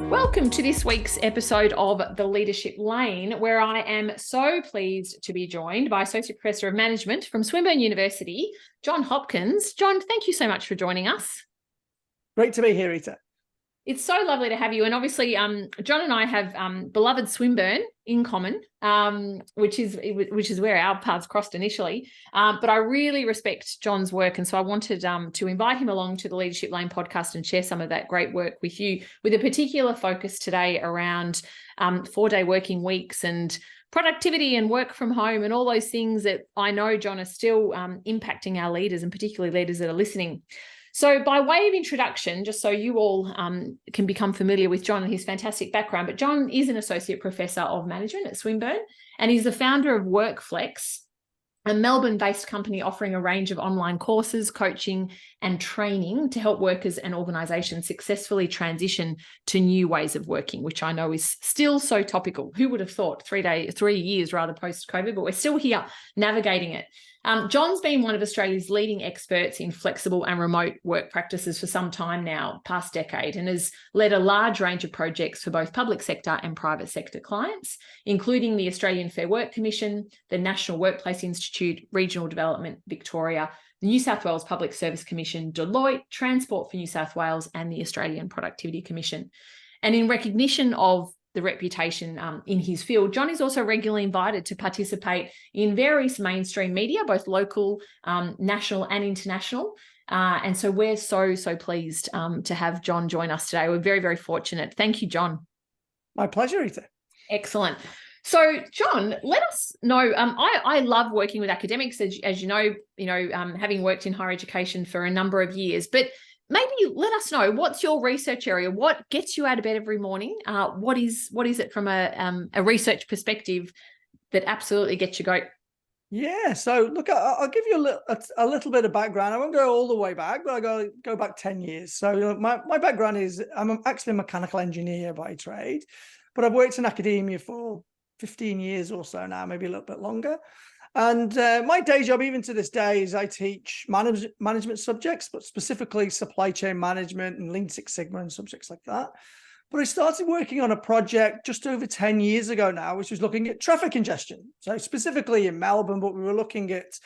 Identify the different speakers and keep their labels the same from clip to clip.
Speaker 1: Welcome to this week's episode of The Leadership Lane, where I am so pleased to be joined by Associate Professor of Management from Swinburne University, John Hopkins. John, thank you so much for joining us.
Speaker 2: Great to be here, Rita.
Speaker 1: It's so lovely to have you. And obviously, John and I have beloved Swinburne in common, which is where our paths crossed initially. But I really respect John's work. And so I wanted to invite him along to the Leadership Lane podcast and share some of that great work with you, with a particular focus today around 4-day working weeks and productivity and work from home and all those things that I know, John, are still impacting our leaders and particularly leaders that are listening. So by way of introduction, just so you all can become familiar with John and his fantastic background, but John is an Associate Professor of Management at Swinburne, and he's the founder of WorkFLEX, a Melbourne-based company offering a range of online courses, coaching and training to help workers and organisations successfully transition to new ways of working, which I know is still so topical. Who would have thought 3 years rather post-COVID, but we're still here navigating it. John's been one of Australia's leading experts in flexible and remote work practices for some time now, past decade, and has led a large range of projects for both public sector and private sector clients, including the Australian Fair Work Commission, the National Workplace Institute, Regional Development Victoria, the New South Wales Public Service Commission, Deloitte, Transport for New South Wales, and the Australian Productivity Commission. And in recognition of the reputation in his field, John is also regularly invited to participate in various mainstream media, both local, national and international. And so we're so pleased to have John join us today. We're very, very fortunate. Thank you, John.
Speaker 2: My pleasure, Rita. Excellent.
Speaker 1: So, John, let us know. I love working with academics, as you know, having worked in higher education for a number of years, but maybe let us know, what's your research area? What gets you out of bed every morning? What is it from a research perspective that absolutely gets you going?
Speaker 2: Yeah, so look, I'll give you a little bit of background. I won't go all the way back, but I'll go back 10 years. So my background is, I'm actually a mechanical engineer by trade, but I've worked in academia for 15 years or so now, maybe a little bit longer. And my day job, even to this day, is I teach management subjects, but specifically supply chain management and Lean Six Sigma and subjects like that. But I started working on a project just over 10 years ago now, which was looking at traffic congestion. So specifically in Melbourne, but we were looking at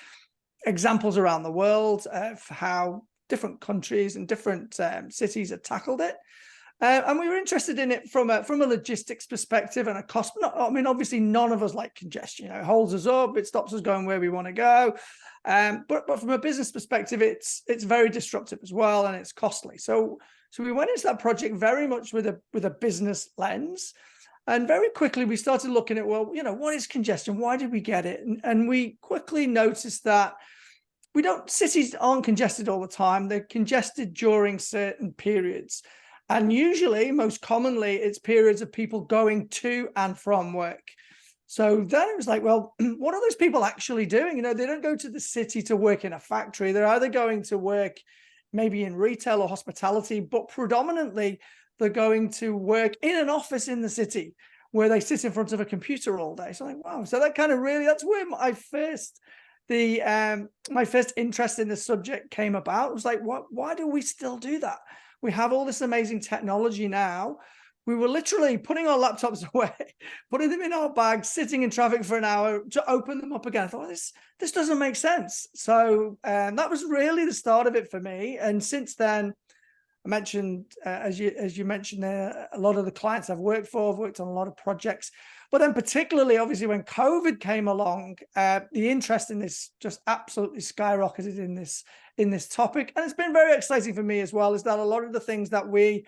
Speaker 2: examples around the world of how different countries and different cities had tackled it. And we were interested in it from a logistics perspective and a cost. Obviously, none of us like congestion. It holds us up. It stops us going where we want to go. But from a business perspective, it's very disruptive as well, and it's costly. So we went into that project very much with a business lens, and very quickly we started looking at, what is congestion? Why did we get it? And we quickly noticed that cities aren't congested all the time. They're congested during certain periods. And usually, most commonly, it's periods of people going to and from work. So then it was like, well, what are those people actually doing? They don't go to the city to work in a factory. They're either going to work maybe in retail or hospitality, but predominantly they're going to work in an office in the city where they sit in front of a computer all day. So I'm like, wow. So that kind of that's where my first interest in the subject came about. It was like, why do we still do that? We have all this amazing technology now. We were literally putting our laptops away, putting them in our bags, sitting in traffic for an hour to open them up again. I thought, this doesn't make sense. So that was really the start of it for me. And since then, I mentioned, as you mentioned there, a lot of the clients I've worked for, I've worked on a lot of projects. But then particularly, obviously, when COVID came along, the interest in this just absolutely skyrocketed in this topic. And it's been very exciting for me as well, is that a lot of the things that we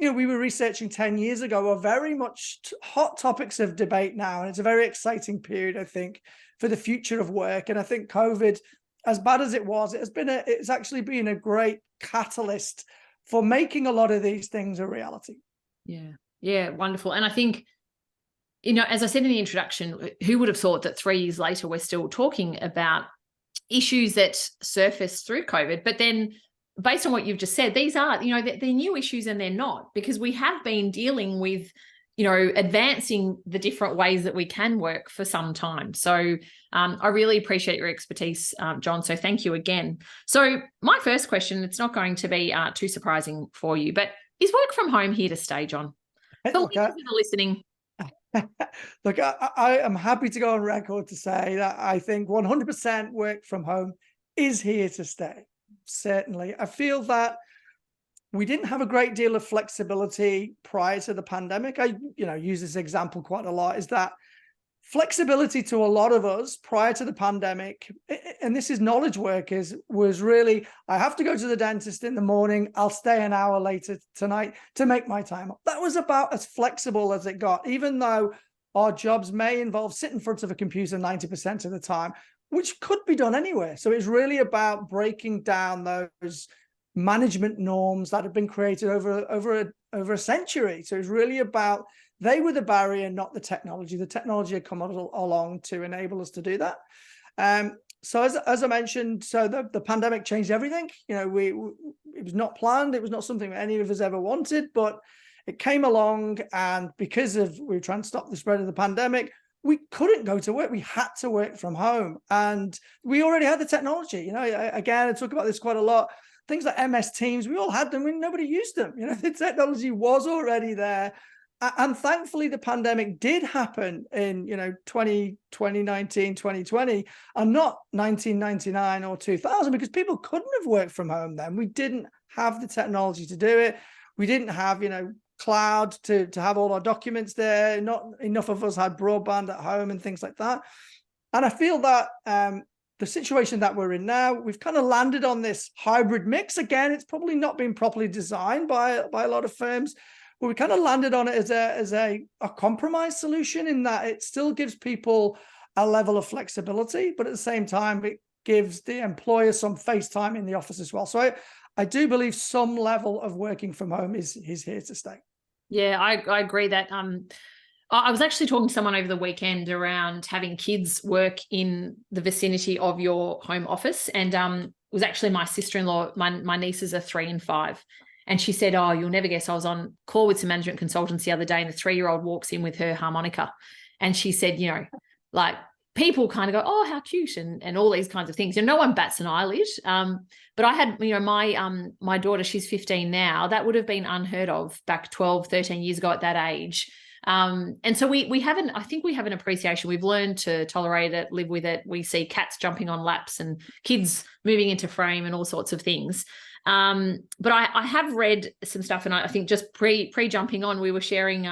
Speaker 2: were researching 10 years ago are very much hot topics of debate now. And it's a very exciting period, I think, for the future of work. And I think COVID, as bad as it was, it's actually been a great catalyst for making a lot of these things a reality.
Speaker 1: Yeah, wonderful. And I think, as I said in the introduction, who would have thought that 3 years later we're still talking about issues that surfaced through COVID? But then based on what you've just said, these are, they're new issues, and they're not, because we have been dealing with advancing the different ways that we can work for some time. So I really appreciate your expertise, John. So thank you again. So my first question, it's not going to be too surprising for you, but is work from home here to stay, John? For listeners that are listening.
Speaker 2: Look, I am happy to go on record to say that I think 100% work from home is here to stay. Certainly. I feel that we didn't have a great deal of flexibility prior to the pandemic. I, use this example quite a lot, is that flexibility to a lot of us prior to the pandemic, and this is knowledge workers, was really, I have to go to the dentist in the morning, I'll stay an hour later tonight to make my time up. That was about as flexible as it got, even though our jobs may involve sitting in front of a computer 90% of the time, which could be done anywhere. So it's really about breaking down those management norms that have been created over a century. So it's really about, they were the barrier, not the technology. The technology had come along to enable us to do that. So as I mentioned, so the pandemic changed everything. It was not planned. It was not something that any of us ever wanted, but it came along, and because we were trying to stop the spread of the pandemic, we couldn't go to work. We had to work from home, and we already had the technology. Again, I talk about this quite a lot. Things like MS Teams, we all had them and nobody used them. The technology was already there. And thankfully, the pandemic did happen in, 2019, 2020, and not 1999 or 2000, because people couldn't have worked from home then. We didn't have the technology to do it. We didn't have, cloud to have all our documents there. Not enough of us had broadband at home and things like that. And I feel that the situation that we're in now, we've kind of landed on this hybrid mix. Again, it's probably not been properly designed by a lot of firms, but we kind of landed on it as a compromise solution, in that it still gives people a level of flexibility, but at the same time, it gives the employer some face time in the office as well. So I do believe some level of working from home is here to stay.
Speaker 1: Yeah, I agree that I was actually talking to someone over the weekend around having kids work in the vicinity of your home office. And it was actually my sister-in-law, my nieces are 3 and 5. And she said, oh, you'll never guess, I was on call with some management consultants the other day, and the 3-year-old walks in with her harmonica. And she said, like, people kind of go, oh, how cute, and all these kinds of things. No one bats an eyelid. But I had, my daughter, she's 15 now. That would have been unheard of back 12, 13 years ago at that age. And so we haven't, I think we have an appreciation. We've learned to tolerate it, live with it. We see cats jumping on laps and kids moving into frame and all sorts of things. But I have read some stuff, and I think just pre-jumping on, we were sharing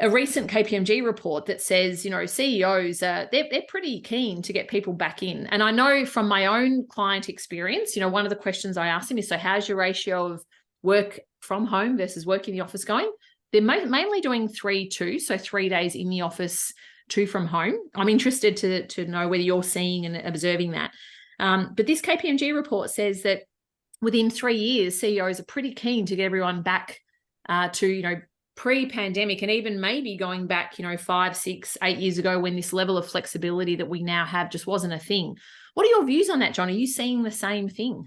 Speaker 1: a recent KPMG report that says, CEOs, they're pretty keen to get people back in. And I know from my own client experience, one of the questions I asked them is, so how's your ratio of work from home versus work in the office going? They're mainly doing 3-2, so 3 days in the office, 2 from home. I'm interested to know whether you're seeing and observing that. But this KPMG report says that within 3 years, CEOs are pretty keen to get everyone back to, pre-pandemic, and even maybe going back, 5, 6, 8 years ago, when this level of flexibility that we now have just wasn't a thing. What are your views on that, John? Are you seeing the same thing?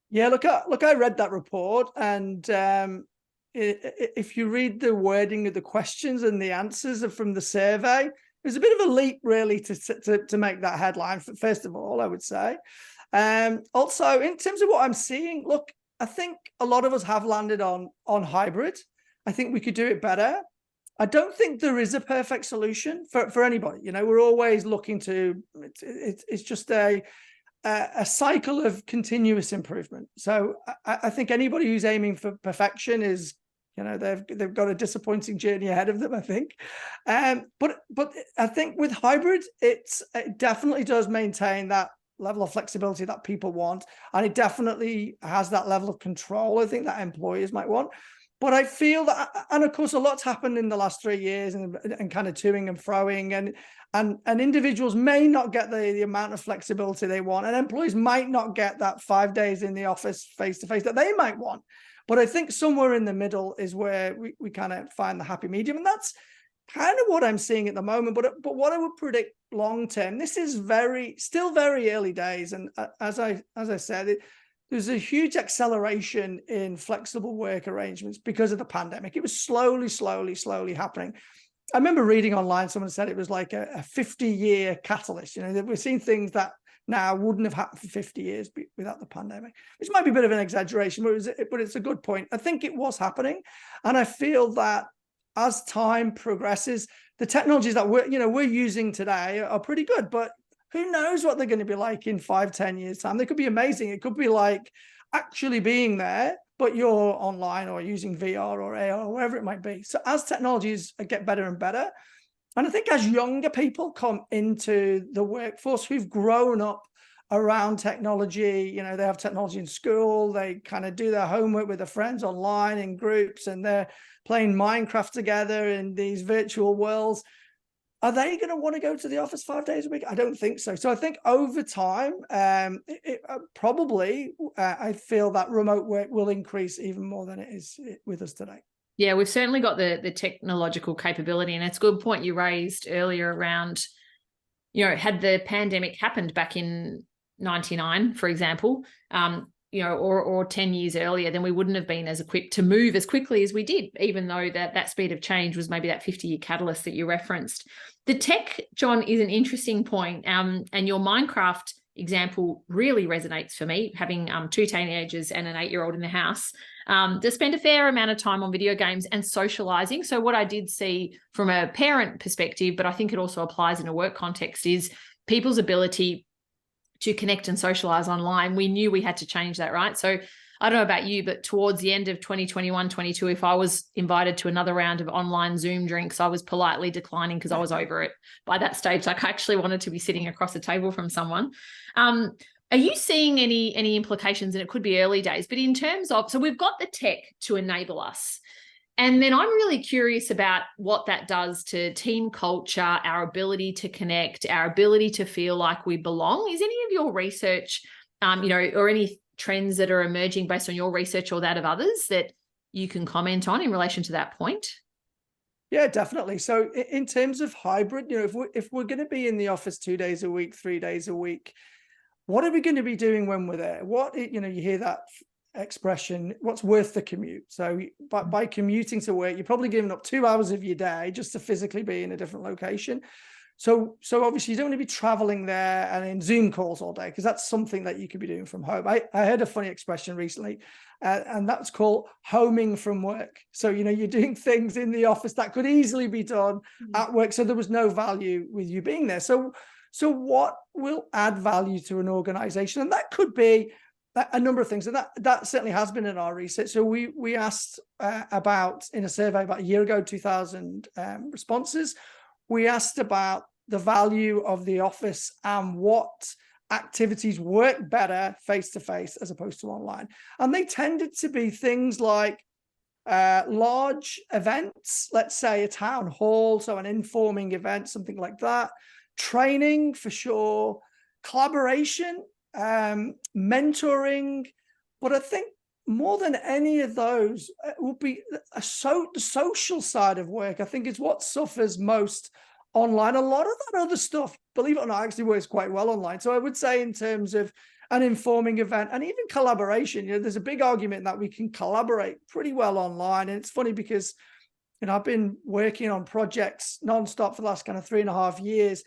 Speaker 2: Yeah, look, I read that report, and if you read the wording of the questions and the answers from the survey, it was a bit of a leap, really, to make that headline, first of all, I would say. Also, in terms of what I'm seeing, look, I think a lot of us have landed on hybrid. I think we could do it better. I don't think there is a perfect solution for anybody. We're always looking to, it's just a cycle of continuous improvement. So I think anybody who's aiming for perfection is, they've got a disappointing journey ahead of them, I think. But I think with hybrid, it definitely does maintain that level of flexibility that people want, and it definitely has that level of control, I think, that employers might want. But I feel that, and of course, a lot's happened in the last 3 years, and kind of toing and froing, and individuals may not get the amount of flexibility they want, and employees might not get that 5 days in the office face-to-face that they might want. But I think somewhere in the middle is where we kind of find the happy medium, and that's kind of what I'm seeing at the moment. But what I would predict long term, this is still very early days, and as I said, there's a huge acceleration in flexible work arrangements because of the pandemic. It was slowly happening. I remember reading online, someone said it was like a 50-year catalyst. You know, that we're seeing things that now wouldn't have happened for 50 years without the pandemic, which might be a bit of an exaggeration, but it's a good point. I think it was happening. And I feel that as time progresses, the technologies that we're using today are pretty good, but who knows what they're going to be like in 5-10 years time. They could be amazing. It could be like actually being there, but you're online or using VR or AR or whatever it might be. So as technologies get better and better, and I think as younger people come into the workforce who've grown up around technology, you know, they have technology in school, they kind of do their homework with their friends online in groups, and they're playing Minecraft together in these virtual worlds. Are they going to want to go to the office 5 days a week? I don't think so. So I think over time, I feel that remote work will increase even more than it is with us today.
Speaker 1: Yeah, we've certainly got the technological capability, and it's a good point you raised earlier around, you know, had the pandemic happened back in 99, for example, you know, or 10 years earlier, then we wouldn't have been as equipped to move as quickly as we did, even though that speed of change was maybe that 50-year catalyst that you referenced. The tech, John, is an interesting point, and your Minecraft example really resonates for me, having 2 teenagers and an 8-year-old in the house. To spend a fair amount of time on video games and socializing. So what I did see from a parent perspective, but I think it also applies in a work context, is people's ability to connect and socialize online. We knew we had to change that, right? So I don't know about you, but towards the end of 2021, 22, if I was invited to another round of online Zoom drinks, I was politely declining because I was over it by that stage. Like I actually wanted to be sitting across the table from someone. Are you seeing any implications? And it could be early days, but in terms of, so we've got the tech to enable us. And then I'm really curious about what that does to team culture, our ability to connect, our ability to feel like we belong. Is any of your research, you know, or any trends that are emerging based on your research or that of others that you can comment on in relation to that point?
Speaker 2: Yeah, definitely. So in terms of hybrid, you know, if we're going to be in the office 2 days a week, 3 days a week, what are we going to be doing when we're there? What, you know, you hear that expression, what's worth the commute? So by commuting to work, you're probably giving up 2 hours of your day just to physically be in a different location. So obviously you don't want to be traveling there and in Zoom calls all day, because that's something that you could be doing from home. I heard a funny expression recently, and that's called homing from work. So, you know, you're doing things in the office that could easily be done at work. So there was no value with you being there. So what will add value to an organization? And that could be a number of things. And that certainly has been in our research. So we asked about, in a survey about a year ago, 2,000 responses, we asked about the value of the office and what activities work better face-to-face as opposed to online. And they tended to be things like large events, let's say a town hall, so an informing event, something like that, training for sure, collaboration, mentoring. But I think more than any of those will be the social side of work. I think is what suffers most online. A lot of that other stuff, believe it or not, actually works quite well online. So I would say in terms of an informing event and even collaboration, you know, there's a big argument that we can collaborate pretty well online. And it's funny because, you know, I've been working on projects nonstop for the last kind of 3.5 years.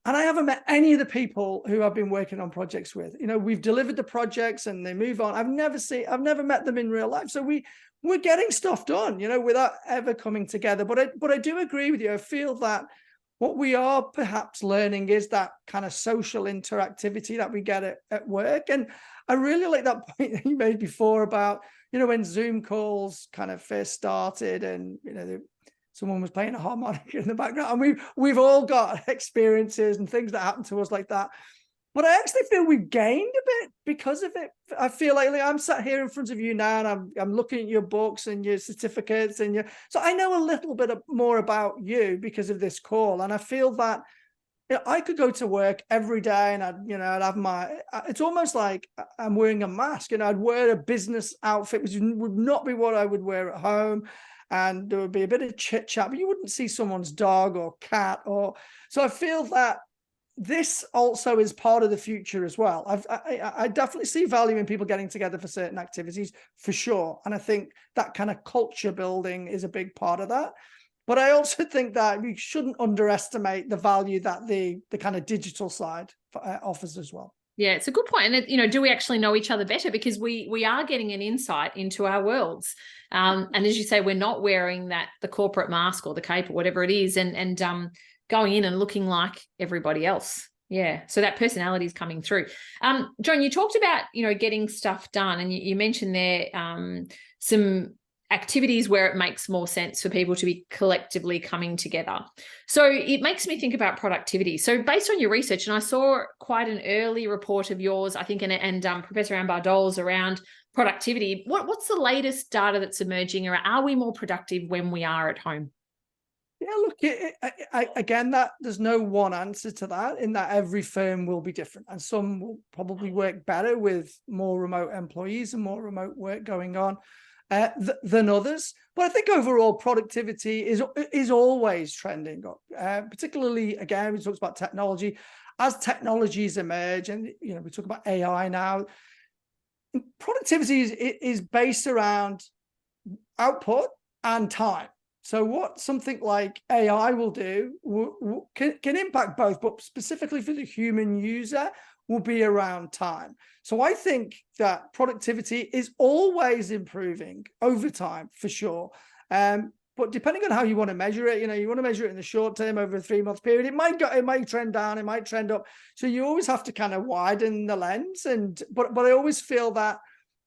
Speaker 2: And I haven't met any of the people who I've been working on projects with. You know, we've delivered the projects and they move on. I've never met them in real life. So we're getting stuff done, you know, without ever coming together. But I do agree with you. I feel that what we are perhaps learning is that kind of social interactivity that we get at work. And I really like that point that you made before about, you know, when Zoom calls kind of first started and, you know, someone was playing a harmonica in the background. And we've all got experiences and things that happen to us like that. But I actually feel we've gained a bit because of it. I feel like I'm sat here in front of you now, and I'm looking at your books and your certificates and so I know a little bit more about you because of this call. And I feel that, you know, I could go to work every day and I'd have it's almost like I'm wearing a mask, and I'd wear a business outfit, which would not be what I would wear at home. And there would be a bit of chit chat, but you wouldn't see someone's dog or cat so I feel that this also is part of the future as well. I definitely see value in people getting together for certain activities, for sure. And I think that kind of culture building is a big part of that. But I also think that we shouldn't underestimate the value that the kind of digital side offers as well.
Speaker 1: Yeah, it's a good point. And, do we actually know each other better? Because we are getting an insight into our worlds. And as you say, we're not wearing the corporate mask or the cape or whatever it is and going in and looking like everybody else. Yeah. So that personality is coming through. John, you talked about, getting stuff done, and you mentioned there some activities where it makes more sense for people to be collectively coming together. So it makes me think about productivity. So based on your research, and I saw quite an early report of yours, I think, and Professor Ambar Dole's around productivity. What's the latest data that's emerging, or are we more productive when we are at home?
Speaker 2: Yeah, look, again, there's no one answer to that, in that every firm will be different, and some will probably work better with more remote employees and more remote work going on than others. But I think overall productivity is always trending up, particularly, again, we talked about technology. As technologies emerge, and we talk about AI now, productivity is based around output and time. So what something like AI will do can impact both, but specifically for the human user will be around time. So I think that productivity is always improving over time, for sure. But depending on how you want to measure it, you want to measure it in the short term over a 3-month period, it might trend down, it might trend up. So you always have to kind of widen the lens. But I always feel that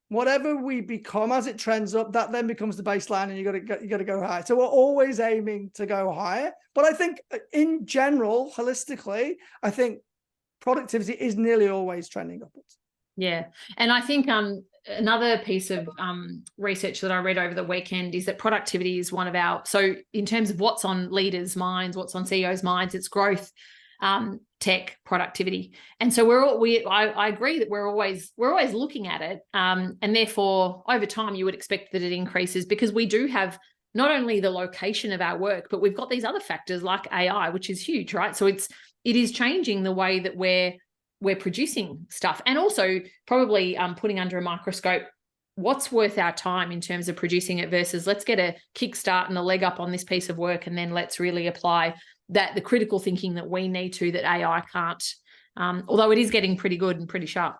Speaker 2: whatever we become as it trends up, that then becomes the baseline, and you got to go higher. So we're always aiming to go higher. But I think in general, holistically, I think productivity is nearly always trending upwards.
Speaker 1: Yeah. And I think another piece of research that I read over the weekend is that productivity is one of so in terms of what's on leaders' minds, what's on CEOs' minds, it's growth, tech, productivity. And so I agree that we're always looking at it. And therefore, over time, you would expect that it increases, because we do have not only the location of our work, but we've got these other factors like AI, which is huge, right? So it is changing the way that we're producing stuff, and also probably putting under a microscope what's worth our time in terms of producing it versus let's get a kickstart and a leg up on this piece of work, and then let's really apply the critical thinking that we need to, that AI can't, although it is getting pretty good and pretty sharp.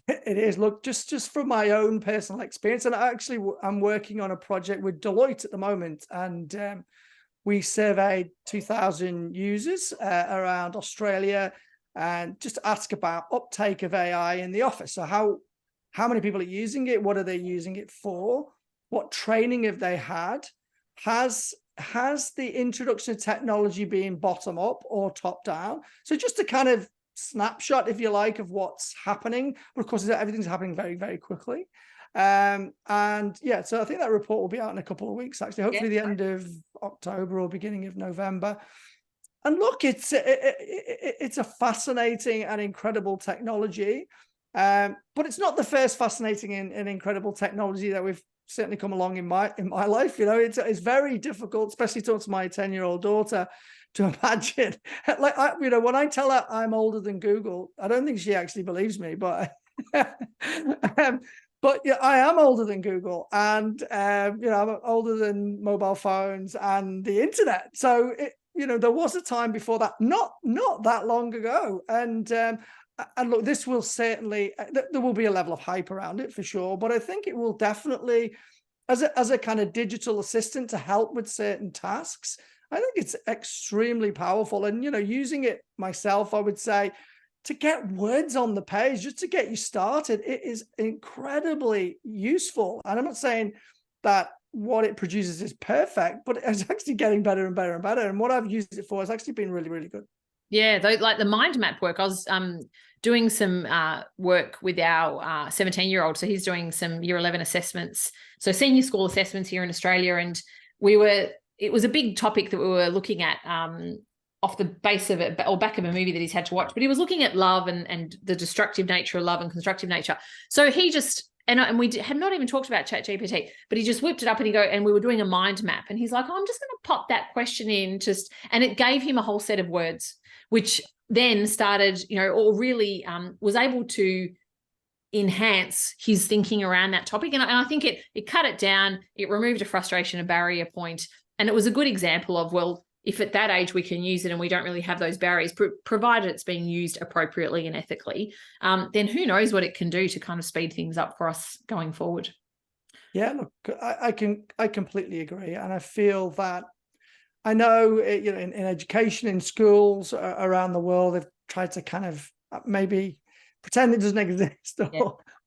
Speaker 2: It is. Look, just from my own personal experience, and I'm working on a project with Deloitte at the moment, and we surveyed 2,000 users around Australia, and just ask about uptake of AI in the office. So how many people are using it? What are they using it for? What training have they had? Has the introduction of technology been bottom up or top down? So just a kind of snapshot, if you like, of what's happening. But of course, everything's happening very, very quickly. And yeah, so I think that report will be out in a couple of weeks, actually, hopefully the end of October or beginning of November. And look, it's a fascinating and incredible technology, but it's not the first fascinating and incredible technology that we've certainly come along in my life. It's very difficult, especially talking to my 10-year-old daughter, to imagine. Like when I tell her I'm older than Google, I don't think she actually believes me, but but yeah, I am older than Google, and I'm older than mobile phones and the internet. So there was a time before that, not that long ago, and look, this will certainly, there will be a level of hype around it for sure, but I think it will definitely, as a kind of digital assistant to help with certain tasks, I think it's extremely powerful. And using it myself, I would say, to get words on the page, just to get you started, it is incredibly useful. And I'm not saying that what it produces is perfect, but it's actually getting better and better and better. And what I've used it for has actually been really, really good.
Speaker 1: Yeah, like the mind map work. I was doing some work with our 17-year-old. So he's doing some year 11 assessments, so senior school assessments here in Australia. And it was a big topic that we were looking at off the base of it, or back of a movie that he's had to watch. But he was looking at love and the destructive nature of love and constructive nature. So he just, and we had not even talked about ChatGPT, but he just whipped it up and we were doing a mind map. And he's like, oh, I'm just going to pop that question in and it gave him a whole set of words, which then started, or really was able to enhance his thinking around that topic. And I think it cut it down. It removed a frustration, a barrier point. And it was a good example of, well, if at that age we can use it and we don't really have those barriers, provided it's being used appropriately and ethically, then who knows what it can do to kind of speed things up for us going forward.
Speaker 2: Yeah, look, I completely agree. And I feel that, I know, in education, in schools around the world, they've tried to kind of maybe pretend it doesn't exist,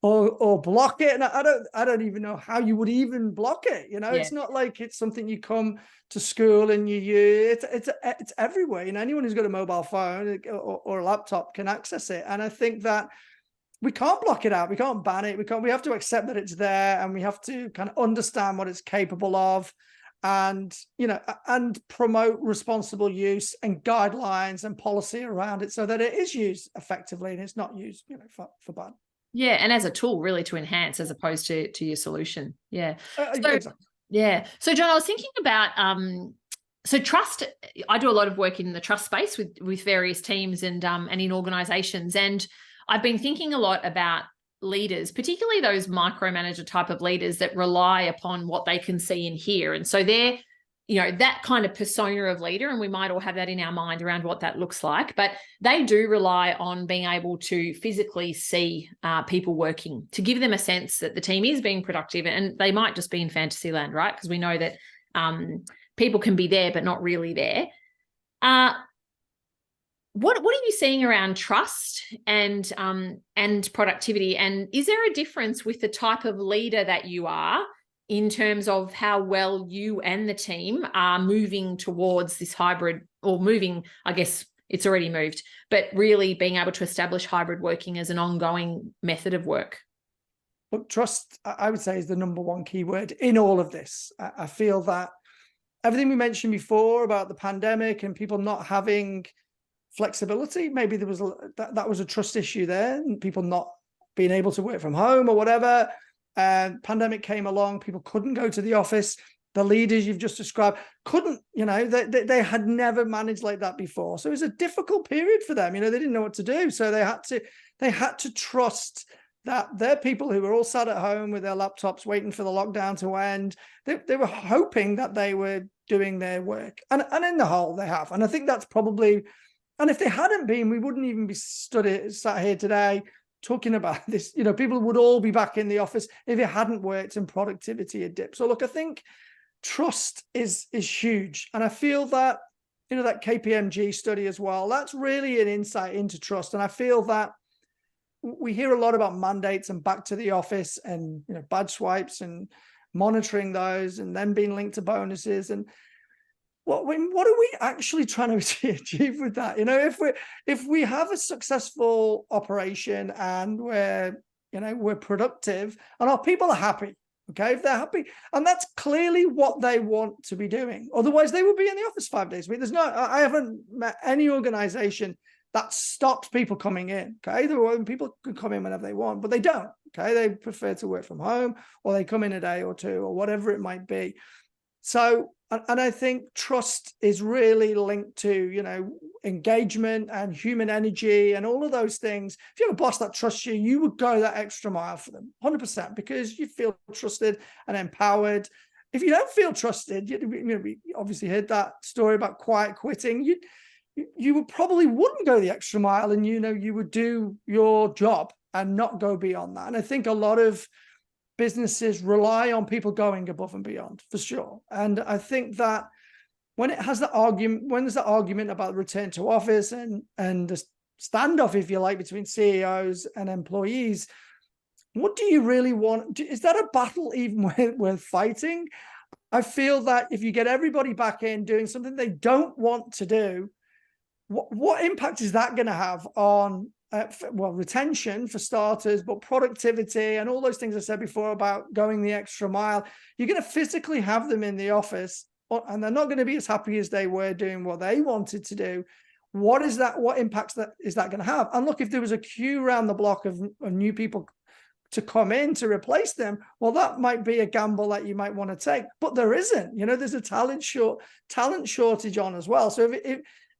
Speaker 2: or block it. And I don't even know how you would even block it. It's not like it's something you come to school and you use. It's everywhere. Anyone who's got a mobile phone or a laptop can access it. And I think that we can't block it out. We can't ban it. We have to accept that it's there, and we have to kind of understand what it's capable of, and and promote responsible use and guidelines and policy around it so that it is used effectively and it's not used for bad.
Speaker 1: Yeah, and as a tool really to enhance as opposed to your solution. Yeah.
Speaker 2: Exactly.
Speaker 1: Yeah. So John, I was thinking about so trust. I do a lot of work in the trust space with various teams and in organizations, and I've been thinking a lot about leaders, particularly those micromanager type of leaders that rely upon what they can see and hear. And so they're, that kind of persona of leader, and we might all have that in our mind around what that looks like, but they do rely on being able to physically see people working, to give them a sense that the team is being productive, and they might just be in fantasy land, right? Because we know that people can be there, but not really there. What are you seeing around trust and productivity? And is there a difference with the type of leader that you are in terms of how well you and the team are moving towards this hybrid, or moving, I guess it's already moved, but really being able to establish hybrid working as an ongoing method of work?
Speaker 2: Look, trust, I would say, is the number one keyword in all of this. I feel that everything we mentioned before about the pandemic and people not having flexibility, maybe there was that was a trust issue there, and people not being able to work from home or whatever. And pandemic came along, people couldn't go to the office. The leaders you've just described couldn't, they had never managed like that before. So it was a difficult period for them. They didn't know what to do. So they had to trust that their people who were all sat at home with their laptops waiting for the lockdown to end, they were hoping that they were doing their work. And in the whole, they have. And I think that's probably, and if they hadn't been, we wouldn't even be sat here today talking about this. People would all be back in the office if it hadn't worked and productivity had dipped. So look, I think trust is huge. And I feel that, that KPMG study as well, that's really an insight into trust. And I feel that we hear a lot about mandates and back to the office and, badge swipes and monitoring those and then being linked to bonuses. And what are we actually trying to achieve with that? If we have a successful operation and we're productive and our people are happy, okay, if they're happy, and that's clearly what they want to be doing. Otherwise, they would be in the office 5 days a week. I haven't met any organization that stops people coming in. Okay, people can come in whenever they want, but they don't. Okay, they prefer to work from home, or they come in a day or two, or whatever it might be. So, and I think trust is really linked to, engagement and human energy and all of those things. If you have a boss that trusts you, you would go that extra mile for them, 100%, because you feel trusted and empowered. If you don't feel trusted, we obviously heard that story about quiet quitting. You would probably wouldn't go the extra mile, and you would do your job and not go beyond that. And I think a lot of businesses rely on people going above and beyond, for sure. And I think that when there's the argument about return to office and the standoff, if you like, between CEOs and employees, what do you really want? Is that a battle even worth fighting? I feel that if you get everybody back in doing something they don't want to do, what impact is that going to have on retention for starters, but productivity and all those things I said before about going the extra mile? You're going to physically have them in the office, and they're not going to be as happy as they were doing what they wanted to do. What impacts is that going to have? And look, if there was a queue around the block of new people to come in to replace them, well, that might be a gamble that you might want to take, but there isn't. There's a talent shortage on as well. So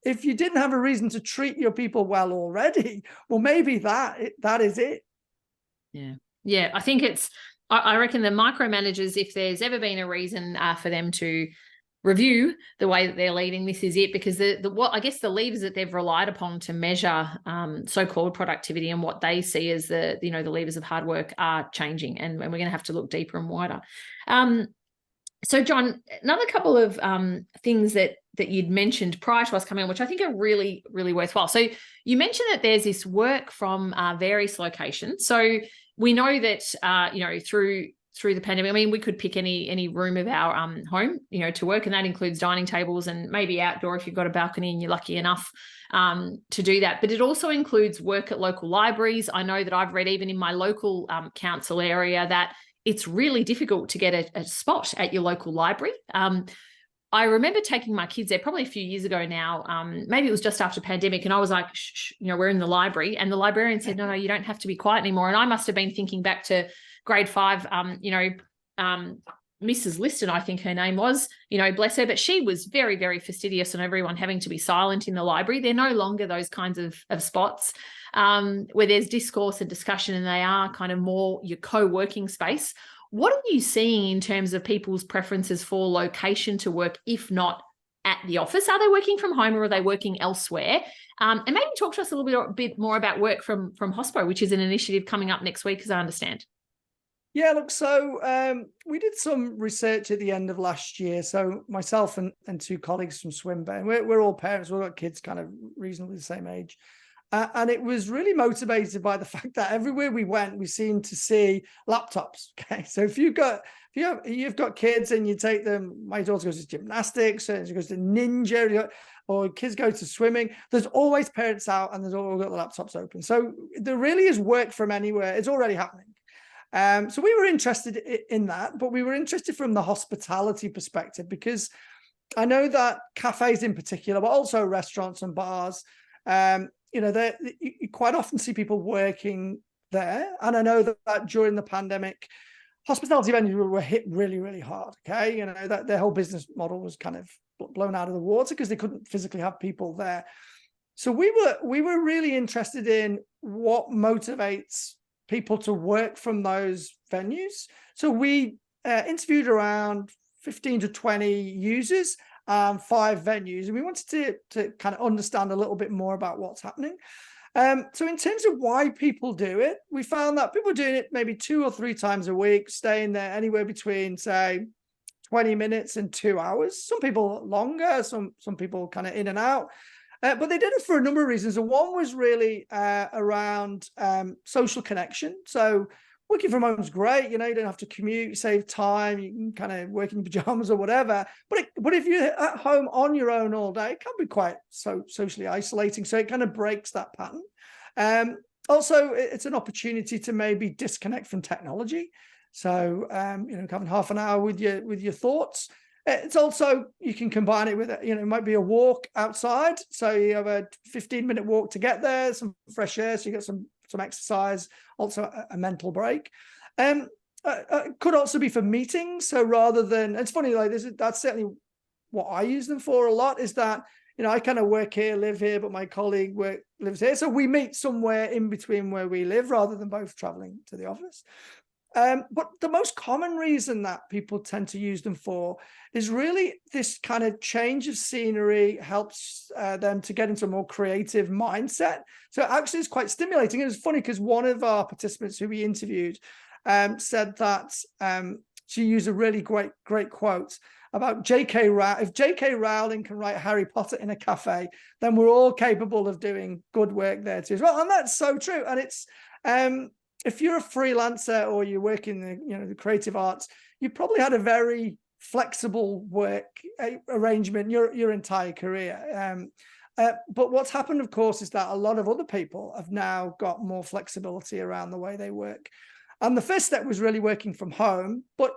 Speaker 2: if you didn't have a reason to treat your people well already, well, maybe that is it.
Speaker 1: Yeah. I think I reckon the micromanagers, if there's ever been a reason for them to review the way that they're leading, this is it, because what I guess the levers that they've relied upon to measure so-called productivity and what they see as the levers of hard work are changing, and we're going to have to look deeper and wider. So John, another couple of things that you'd mentioned prior to us coming on, which I think are really, really worthwhile. So you mentioned that there's this work from various locations. So we know that through the pandemic, I mean, we could pick any room of our home, to work, and that includes dining tables and maybe outdoor if you've got a balcony and you're lucky enough to do that. But it also includes work at local libraries. I know that I've read even in my local council area that it's really difficult to get a spot at your local library. I remember taking my kids there probably a few years ago now. Maybe it was just after pandemic, and I was like, shh, we're in the library. And the librarian said, no, you don't have to be quiet anymore. And I must have been thinking back to grade 5, Mrs. Liston, I think her name was, bless her, but she was very, very fastidious on everyone having to be silent in the library. They're no longer those kinds of spots where there's discourse and discussion, and they are kind of more your co-working space. What are you seeing in terms of people's preferences for location to work, if not at the office? Are they working from home or are they working elsewhere? And maybe talk to us a little bit more about work from Hospo, which is an initiative coming up next week, as I understand.
Speaker 2: Yeah, look, so we did some research at the end of last year. So myself and 2 colleagues from Swinburne, we're all parents, we've got kids kind of reasonably the same age. And it was really motivated by the fact that everywhere we went, we seemed to see laptops. Okay, so if you've got kids and you take them, my daughter goes to gymnastics, and she goes to ninja, or kids go to swimming. There's always parents out, and there's all got the laptops open. So there really is work from anywhere. It's already happening. So we were interested in that, but we were interested from the hospitality perspective, because I know that cafes in particular, but also restaurants and bars, you quite often see people working there. And I know that during the pandemic, hospitality venues were hit really, really hard. Okay, that their whole business model was kind of blown out of the water because they couldn't physically have people there. So we were really interested in what motivates people to work from those venues. So we interviewed around 15 to 20 users, 5 venues, and we wanted to kind of understand a little bit more about what's happening. So in terms of why people do it, we found that people are doing it maybe 2 or 3 times a week, staying there anywhere between, say, 20 minutes and 2 hours. Some people longer, some people kind of in and out. But they did it for a number of reasons. And one was really around social connection. So working from home is great. You don't have to commute, save time. You can kind of work in your pajamas or whatever. But if you're at home on your own all day, it can be quite socially isolating. So it kind of breaks that pattern. Also, it's an opportunity to maybe disconnect from technology. So having half an hour with your thoughts. It's also, you can combine it with, it might be a walk outside. So you have a 15-minute walk to get there, some fresh air, so you get some exercise, also a mental break. Could also be for meetings. So rather than, it's funny, like that's certainly what I use them for a lot, is that, I kind of work here, live here, but my colleague lives here. So we meet somewhere in between where we live rather than both traveling to the office. But the most common reason that people tend to use them for is really this kind of change of scenery helps them to get into a more creative mindset. So actually it's quite stimulating. It was funny because one of our participants who we interviewed said that she used a really great quote about J.K. Rowling. If J.K. Rowling can write Harry Potter in a cafe, then we're all capable of doing good work there too as well. And that's so true. And it's if you're a freelancer or you work in the creative arts, you probably had a very flexible work arrangement your entire career. But what's happened, of course, is that a lot of other people have now got more flexibility around the way they work. And the first step was really working from home. But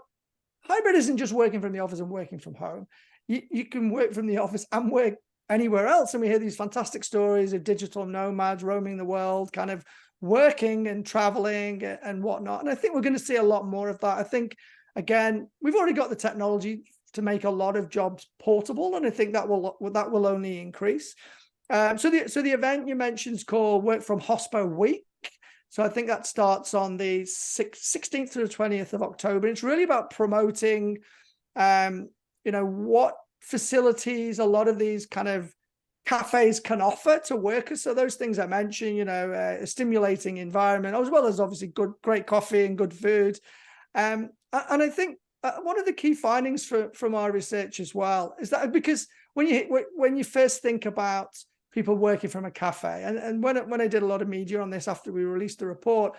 Speaker 2: hybrid isn't just working from the office and working from home. You can work from the office and work anywhere else. And we hear these fantastic stories of digital nomads roaming the world, kind of working and traveling and whatnot. And I think we're going to see a lot more of that. I think, again, we've already got the technology to make a lot of jobs portable, and I think that will only increase. So the event you mentioned is called Work from Hospo Week. So I think that starts on the 16th to the 20th of October. It's really about promoting, what facilities a lot of these kind of cafes can offer to workers. So those things I mentioned, a stimulating environment, as well as obviously great coffee and good food. And I think one of the key findings from our research as well is that, because when you first think about people working from a cafe, and when I did a lot of media on this after we released the report,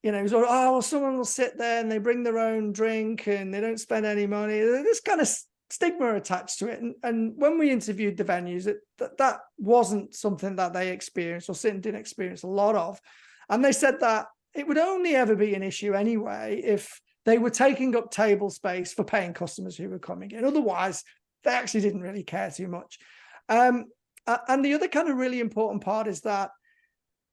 Speaker 2: it was all, someone will sit there and they bring their own drink and they don't spend any money. This kind of stigma attached to it. And when we interviewed the venues, that wasn't something that they experienced or didn't experience a lot of. And they said that it would only ever be an issue anyway if they were taking up table space for paying customers who were coming in. Otherwise, they actually didn't really care too much. And the other kind of really important part is that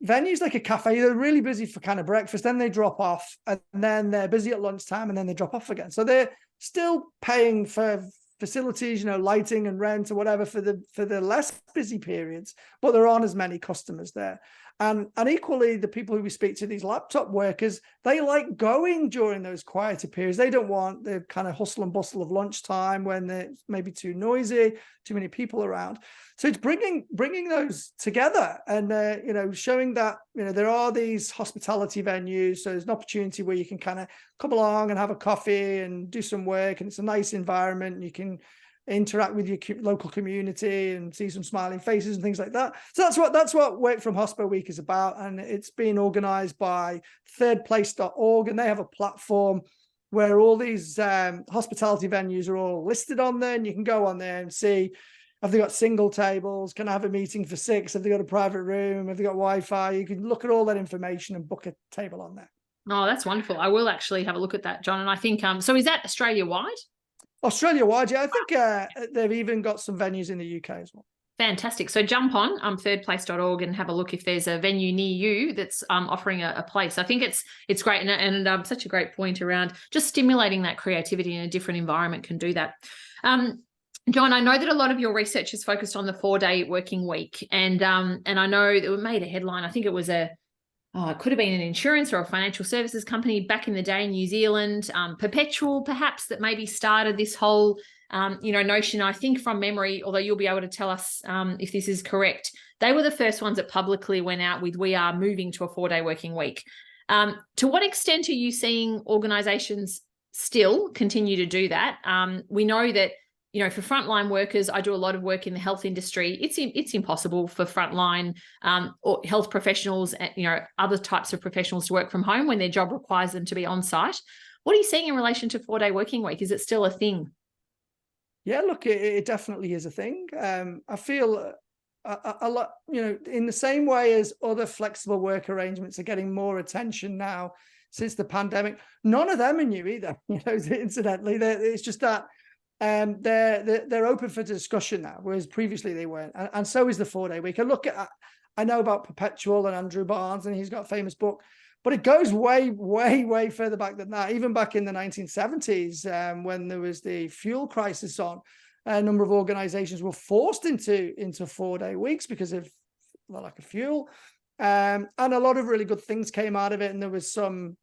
Speaker 2: venues like a cafe, they're really busy for kind of breakfast, then they drop off, and then they're busy at lunchtime, and then they drop off again. So they're still paying for facilities, lighting and rent or whatever for the less busy periods, but there aren't as many customers there. And equally, the people who we speak to, these laptop workers, they like going during those quieter periods. They don't want the kind of hustle and bustle of lunchtime when they're maybe too noisy, too many people around. So it's bringing those together and, showing that, there are these hospitality venues. So there's an opportunity where you can kind of come along and have a coffee and do some work. And it's a nice environment. You can interact with your local community and see some smiling faces and things like that. So that's what Work from Hospo Week is about. And it's being organized by thirdplace.org. And they have a platform where all these hospitality venues are all listed on there. And you can go on there and see, have they got single tables? Can I have a meeting for 6? Have they got a private room? Have they got Wi-Fi? You can look at all that information and book a table on there.
Speaker 1: Oh, that's wonderful. I will actually have a look at that, John. And I think, so is that Australia-wide?
Speaker 2: Australia-wide, yeah. I think they've even got some venues in the UK as well.
Speaker 1: Fantastic. So jump on thirdplace.org and have a look if there's a venue near you that's offering a place. I think it's great and such a great point around just stimulating that creativity in a different environment can do that. John, I know that a lot of your research is focused on the 4-day working week, and I know that we made a headline. I think it was it could have been an insurance or a financial services company back in the day in New Zealand, Perpetual perhaps, that maybe started this whole, notion. I think from memory, although you'll be able to tell us if this is correct, they were the first ones that publicly went out with, we are moving to a 4-day working week. To what extent are you seeing organisations still continue to do that? We know that, for frontline workers, I do a lot of work in the health industry. It's impossible for frontline or health professionals, other types of professionals to work from home when their job requires them to be on site. What are you seeing in relation to 4-day working week? Is it still a thing?
Speaker 2: Yeah, look, it definitely is a thing. I feel a lot, in the same way as other flexible work arrangements are getting more attention now since the pandemic. None of them are new either. Incidentally, it's just that. They're open for discussion now, whereas previously they weren't. And so is the 4-day week. I know about Perpetual and Andrew Barnes, and he's got a famous book, but it goes way, way, way further back than that. Even back in the 1970s, when there was the fuel crisis on, a number of organizations were forced into 4-day weeks because of the lack of fuel. And a lot of really good things came out of it. And there was some,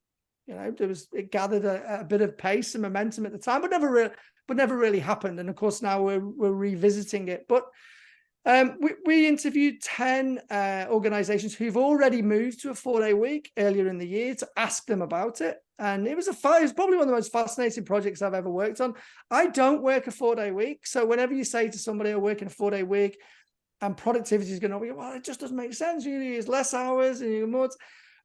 Speaker 2: it gathered a bit of pace and momentum at the time, but never really happened. And of course, now we're revisiting it. But we interviewed 10 organizations who've already moved to a 4-day week earlier in the year to ask them about it. And it was probably one of the most fascinating projects I've ever worked on. I don't work a 4-day week. So whenever you say to somebody, I'm working a 4-day week and productivity is going to be, well, it just doesn't make sense. You use less hours and you more.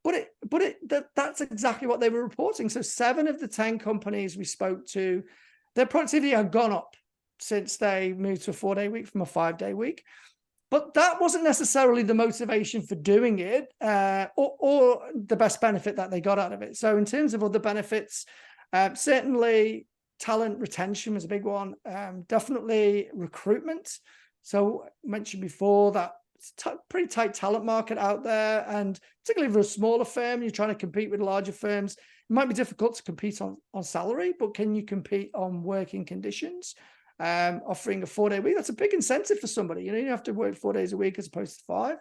Speaker 2: That's exactly what they were reporting. So 7 of the 10 companies we spoke to, their productivity had gone up since they moved to a 4-day week from a 5-day week. But that wasn't necessarily the motivation for doing it or the best benefit that they got out of it. So in terms of other benefits, certainly talent retention was a big one. Definitely recruitment. So I mentioned before that pretty tight talent market out there, and particularly for a smaller firm, you're trying to compete with larger firms. It might be difficult to compete on salary, but can you compete on working conditions? Offering a 4-day week, that's a big incentive for somebody. You have to work 4 days a week as opposed to 5.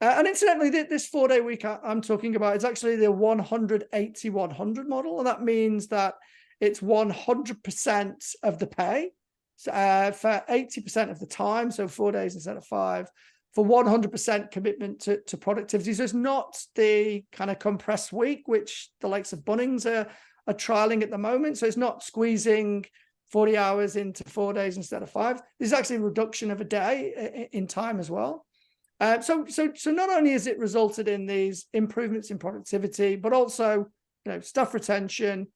Speaker 2: And incidentally, this 4-day week I'm talking about is actually the 180-100 model, and that means that it's 100% of the pay for 80% of the time, so 4 days instead of 5, for 100% commitment to productivity. So it's not the kind of compressed week, which the likes of Bunnings are trialing at the moment. So it's not squeezing 40 hours into 4 days instead of 5. There's actually a reduction of a day in time as well. So not only has it resulted in these improvements in productivity, but also staff retention,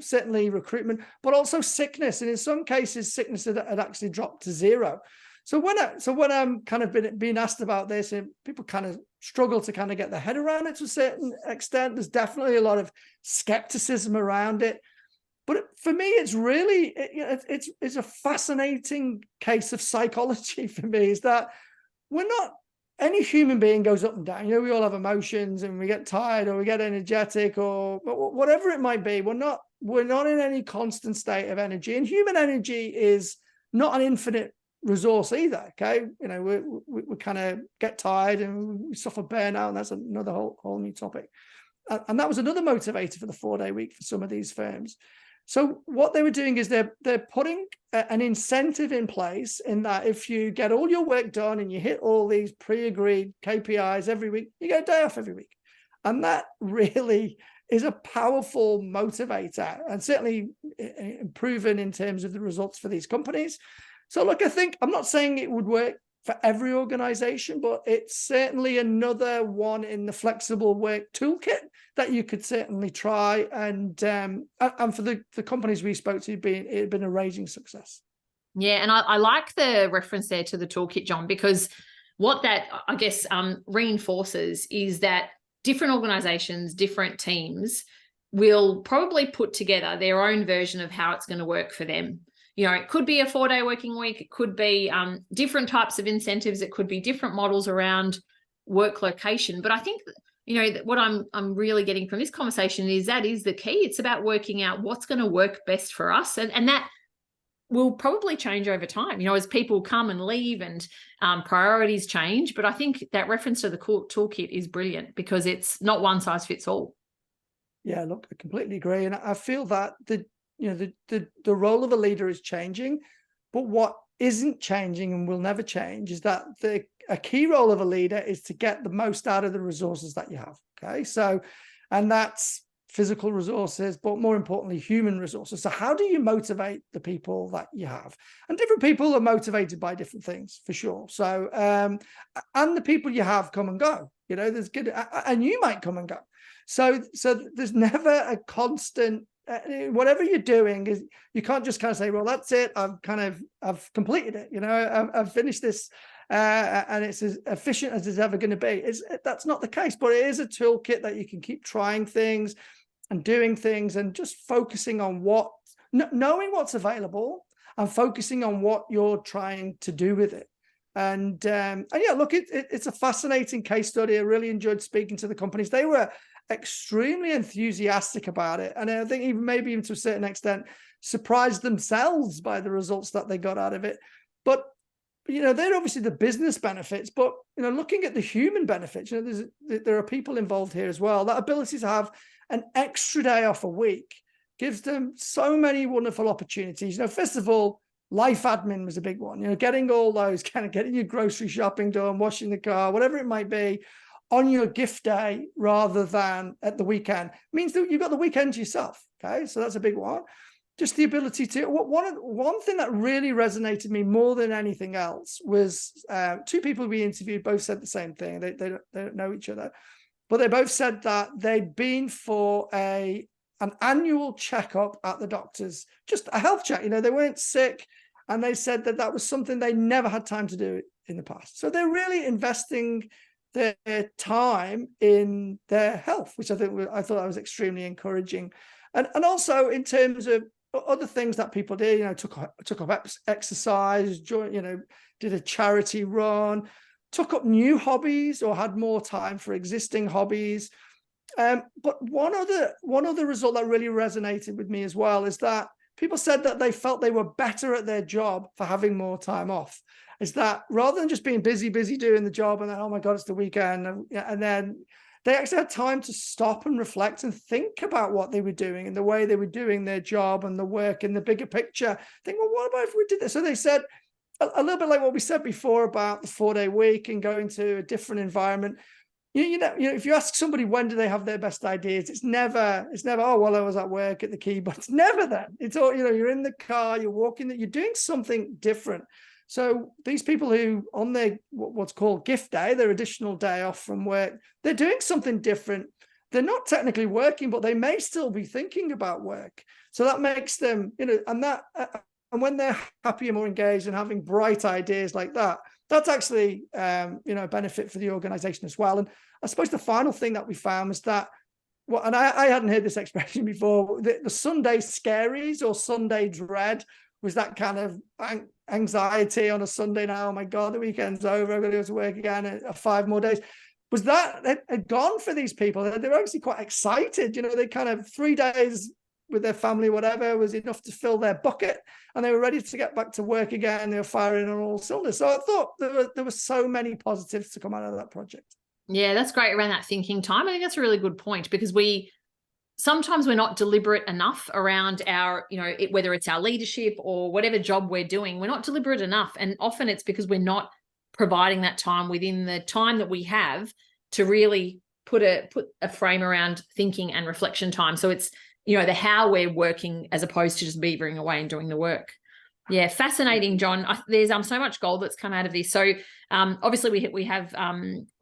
Speaker 2: certainly recruitment, but also sickness, and in some cases sickness had actually dropped to 0. So when I'm kind of being asked about this, and people kind of struggle to kind of get their head around it to a certain extent, there's definitely a lot of skepticism around it. But for me, it's really it's a fascinating case of psychology for me. Is that any human being goes up and down. We all have emotions, and we get tired or we get energetic or whatever it might be. We're not in any constant state of energy, and human energy is not an infinite resource either. Okay, we kind of get tired and we suffer burnout, and that's another whole new topic. And that was another motivator for the 4-day week for some of these firms. So what they were doing is they're putting an incentive in place, in that if you get all your work done and you hit all these pre-agreed KPIs every week, you get a day off every week. And that really is a powerful motivator, and certainly proven in terms of the results for these companies. So look, I'm not saying it would work for every organization, but it's certainly another one in the flexible work toolkit that you could certainly try. And for the companies we spoke to, it had been a raging success.
Speaker 1: Yeah, and I like the reference there to the toolkit, John, because what that, I guess, reinforces is that different organizations, different teams will probably put together their own version of how it's going to work for them. It could be a 4-day working week. It could be different types of incentives. It could be different models around work location. But I think, what I'm really getting from this conversation is that is the key. It's about working out what's going to work best for us. And that will probably change over time, as people come and leave and priorities change. But I think that reference to the toolkit is brilliant, because it's not one size fits all.
Speaker 2: Yeah, look, I completely agree. And I feel that the role of a leader is changing, but what isn't changing and will never change is that a key role of a leader is to get the most out of the resources that you have. Okay, and that's physical resources, but more importantly, human resources. So how do you motivate the people that you have? And different people are motivated by different things, for sure. So and the people you have come and go. There's good, and you might come and go. So there's never a constant. Whatever you're doing, is you can't just kind of say, well, that's it, I've completed it, I've finished this, and it's as efficient as it's ever going to be. That's not the case, but it is a toolkit that you can keep trying things and doing things, and just focusing on knowing what's available and focusing on what you're trying to do with it. And yeah, look, it's a fascinating case study. I really enjoyed speaking to the companies. They were extremely enthusiastic about it, and I think maybe even to a certain extent surprised themselves by the results that they got out of it. But they're obviously the business benefits, but looking at the human benefits, there are people involved here as well. That ability to have an extra day off a week gives them so many wonderful opportunities. First of all, life admin was a big one. Getting all those getting your grocery shopping done, washing the car, whatever it might be, on your gift day rather than at the weekend means that you've got the weekend to yourself. Okay, so that's a big one. Just the ability to, one thing that really resonated me more than anything else was 2 people we interviewed both said the same thing. They don't know each other, but they both said that they'd been for an annual checkup at the doctor's, just a health check. They weren't sick, and they said that was something they never had time to do in the past. So they're really investing their time in their health, which I thought that was extremely encouraging. And also in terms of other things that people did, took up exercise, did a charity run, took up new hobbies or had more time for existing hobbies. But one other result that really resonated with me as well is that people said that they felt they were better at their job for having more time off. Is that rather than just being busy doing the job and then, oh my God, it's the weekend. And then they actually had time to stop and reflect and think about what they were doing and the way they were doing their job and the work and the bigger picture. Think, well, what about if we did this? So they said, a little bit like what we said before about the 4-day week and going to a different environment. If you ask somebody when do they have their best ideas, it's never, oh, well, I was at work at the key, but it's never then. It's all, you're in the car, you're walking, you're doing something different. So these people who on their what's called gift day, their additional day off from work, they're doing something different. They're not technically working, but they may still be thinking about work. So that makes them, and when they're happy and more engaged and having bright ideas like that, that's actually, a benefit for the organization as well. And I suppose the final thing that we found was that, and I hadn't heard this expression before, the Sunday scaries or Sunday dread was that kind of anxiety on a Sunday now. Oh my God, the weekend's over. I'm going to go to work again 5 more days. Was that had gone for these people? They were actually quite excited. They kind of 3 days with their family, whatever, was enough to fill their bucket, and they were ready to get back to work again. They were firing on all cylinders. So I thought there were so many positives to come out of that project.
Speaker 1: Yeah, that's great around that thinking time. I think that's a really good point, because sometimes we're not deliberate enough around our, whether it's our leadership or whatever job we're doing, we're not deliberate enough. And often it's because we're not providing that time within the time that we have to really put a frame around thinking and reflection time. So it's, the how we're working as opposed to just beavering away and doing the work. Yeah, fascinating, John. There's so much gold that's come out of this. So obviously we have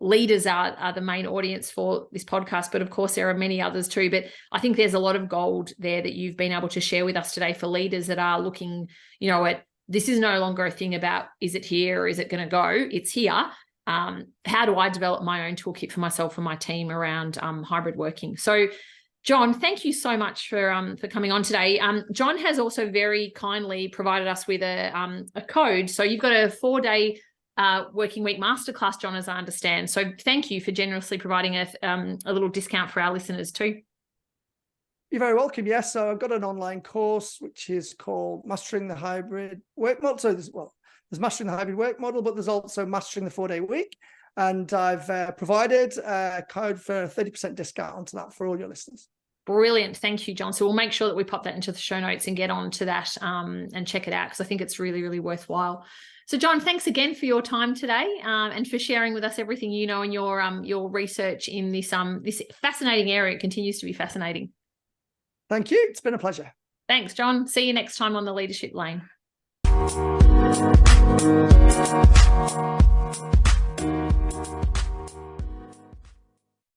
Speaker 1: leaders are the main audience for this podcast, but of course there are many others too. But I think there's a lot of gold there that you've been able to share with us today for leaders that are looking, at this is no longer a thing about is it here or is it going to go? It's here. How do I develop my own toolkit for myself and my team around hybrid working? So John, thank you so much for coming on today. John has also very kindly provided us with a code. So you've got a 4-day working week masterclass, John, as I understand. So thank you for generously providing a little discount for our listeners too.
Speaker 2: You're very welcome. Yes, so I've got an online course which is called Mastering the Hybrid Work Model. So there's Mastering the Hybrid Work Model, but there's also Mastering the 4-day week. And I've provided a code for a 30% discount onto that for all your listeners.
Speaker 1: Brilliant. Thank you, John. So we'll make sure that we pop that into the show notes and get on to that and check it out, because I think it's really, really worthwhile. So John, thanks again for your time today and for sharing with us everything you know in your research in this fascinating area. It continues to be fascinating.
Speaker 2: Thank you. It's been a pleasure.
Speaker 1: Thanks, John. See you next time on the Leadership Lane.